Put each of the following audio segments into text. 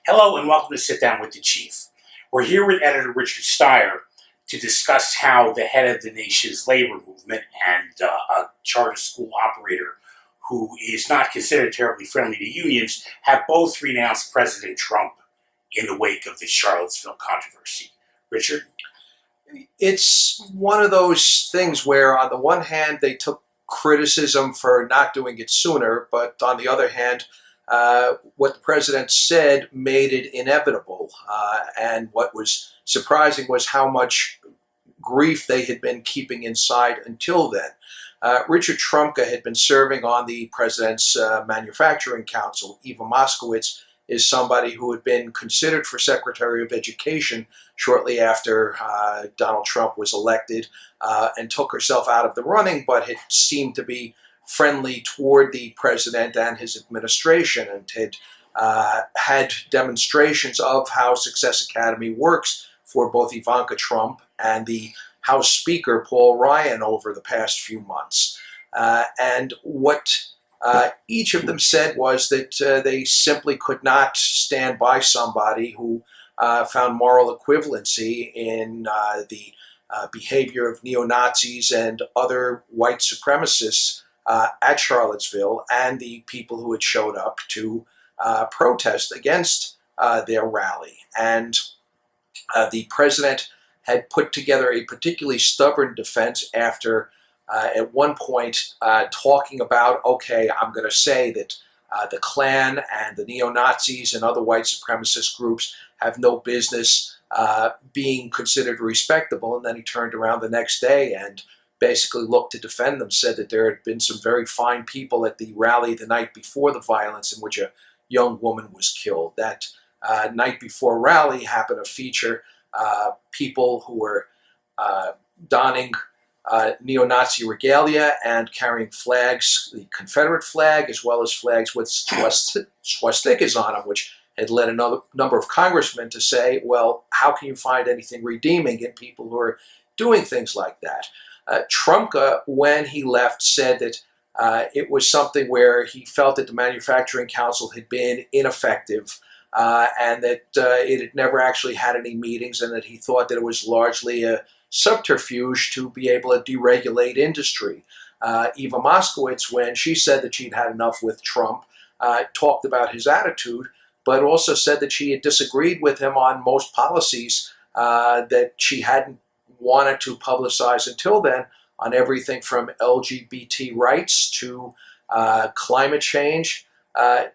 Hello and welcome to Sit Down with the Chief. We're here with editor Richard Steyer to discuss how the head of the nation's labor movement and a charter school operator who is not considered terribly friendly to unions have both renounced President Trump in the wake of the Charlottesville controversy. Richard? It's one of those things where on the one hand they took criticism for not doing it sooner, but on the other hand, what the president said made it inevitable. And what was surprising was how much grief they had been keeping inside until then. Richard Trumka had been serving on the president's manufacturing council. Eva Moskowitz is somebody who had been considered for Secretary of Education shortly after Donald Trump was elected and took herself out of the running, but had seemed to be friendly toward the president and his administration, and had demonstrations of how Success Academy works for both Ivanka Trump and the House Speaker Paul Ryan over the past few months. And what each of them said was that they simply could not stand by somebody who found moral equivalency in the behavior of neo-Nazis and other white supremacists at Charlottesville, and the people who had showed up to protest against their rally. And the president had put together a particularly stubborn defense after at one point talking about, okay, I'm going to say that the Klan and the neo-Nazis and other white supremacist groups have no business being considered respectable. And then he turned around the next day and basically looked to defend them, said that there had been some very fine people at the rally the night before the violence in which a young woman was killed. That night before rally happened to feature people who were donning neo-Nazi regalia and carrying flags, the Confederate flag, as well as flags with swastikas on them, which had led a number of congressmen to say, well, how can you find anything redeeming in people who are doing things like that? Trumka, when he left, said that it was something where he felt that the Manufacturing Council had been ineffective and that it had never actually had any meetings, and that he thought that it was largely a subterfuge to be able to deregulate industry. Eva Moskowitz, when she said that she'd had enough with Trump, talked about his attitude, but also said that she had disagreed with him on most policies that she hadn't wanted to publicize until then, on everything from LGBT rights to climate change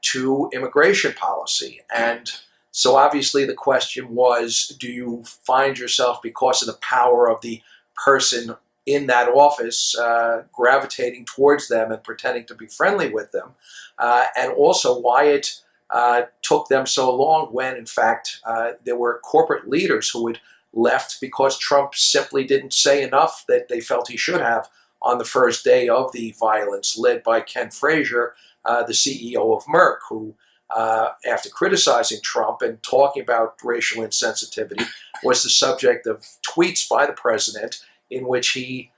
to immigration policy. And so obviously the question was, do you find yourself, because of the power of the person in that office, gravitating towards them and pretending to be friendly with them? And also why it took them so long when, in fact, there were corporate leaders who had left because Trump simply didn't say enough that they felt he should have on the first day of the violence, led by Ken Frazier, the CEO of Merck, who, after criticizing Trump and talking about racial insensitivity, was the subject of tweets by the president in which he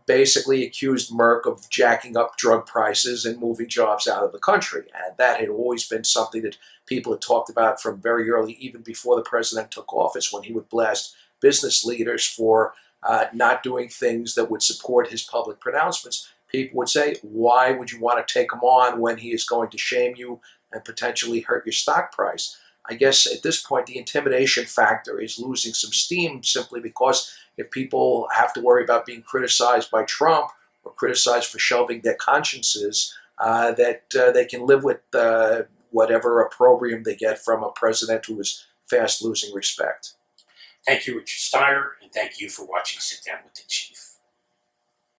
basically accused Merck of jacking up drug prices and moving jobs out of the country. And that had always been something that people had talked about from very early, even before the president took office, when he would blast business leaders for not doing things that would support his public pronouncements. People would say, why would you want to take him on when he is going to shame you and potentially hurt your stock price? I guess at this point, the intimidation factor is losing some steam, simply because if people have to worry about being criticized by Trump or criticized for shelving their consciences, that they can live with whatever opprobrium they get from a president who is fast losing respect. Thank you, Richard Steyer, and thank you for watching Sit Down with the Chief.